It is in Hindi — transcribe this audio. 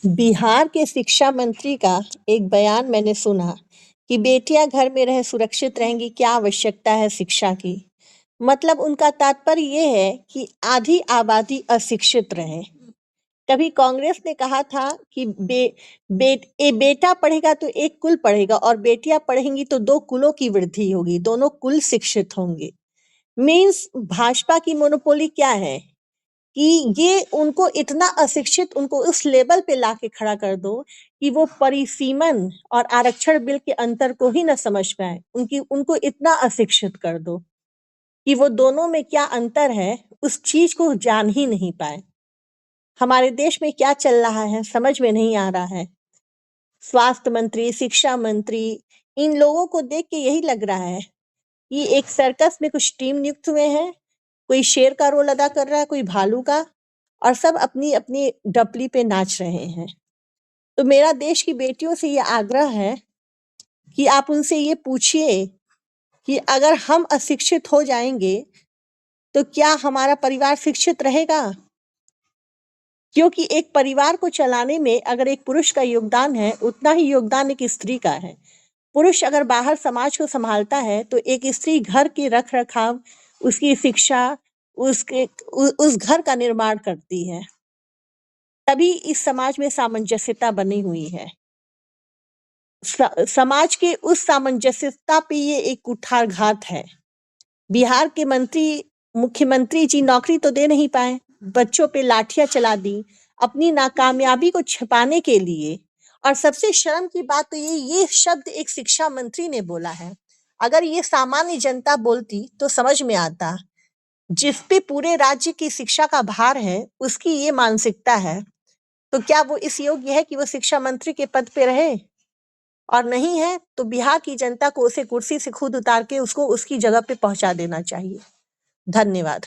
बिहार के शिक्षा मंत्री का एक बयान मैंने सुना कि बेटियां घर में रह सुरक्षित रहेंगी, क्या आवश्यकता है शिक्षा की। मतलब उनका तात्पर्य ये है कि आधी आबादी अशिक्षित रहे। कभी कांग्रेस ने कहा था कि बेटा पढ़ेगा तो एक कुल पढ़ेगा और बेटियां पढ़ेंगी तो दो कुलों की वृद्धि होगी, दोनों कुल शिक्षित होंगे। मीन्स भाजपा की मोनोपोली क्या है कि ये उनको इतना अशिक्षित, उनको उस लेवल पे लाके खड़ा कर दो कि वो परिसीमन और आरक्षण बिल के अंतर को ही न समझ पाए। उनको इतना अशिक्षित कर दो कि वो दोनों में क्या अंतर है उस चीज को जान ही नहीं पाए। हमारे देश में क्या चल रहा है समझ में नहीं आ रहा है। स्वास्थ्य मंत्री, शिक्षा मंत्री, इन लोगों को देख के यही लग रहा है कि एक सर्कस में कुछ टीम नियुक्त हुए हैं, कोई शेर का रोल अदा कर रहा है, कोई भालू का, और सब अपनी अपनी डपली पे नाच रहे हैं। तो मेरा देश की बेटियों से ये आग्रह है कि आप उनसे ये पूछिए कि अगर हम अशिक्षित हो जाएंगे तो क्या हमारा परिवार शिक्षित रहेगा। क्योंकि एक परिवार को चलाने में अगर एक पुरुष का योगदान है, उतना ही योगदान एक स्त्री का है। पुरुष अगर बाहर समाज को संभालता है तो एक स्त्री घर के रख रखाव, उसकी शिक्षा, उस घर का निर्माण करती है। तभी इस समाज में सामंजस्यता बनी हुई है। समाज के उस सामंजस्यता पे ये एक कुठारघात है। बिहार के मुख्यमंत्री जी नौकरी तो दे नहीं पाए, बच्चों पे लाठियां चला दी अपनी नाकामयाबी को छिपाने के लिए। और सबसे शर्म की बात तो ये शब्द एक शिक्षा मंत्री ने बोला है। अगर ये सामान्य जनता बोलती तो समझ में आता। जिस पे पूरे राज्य की शिक्षा का भार है, उसकी ये मानसिकता है, तो क्या वो इस योग्य है कि वो शिक्षा मंत्री के पद पे रहे? और नहीं है तो बिहार की जनता को उसे कुर्सी से खुद उतार के उसको उसकी जगह पे पहुंचा देना चाहिए। धन्यवाद।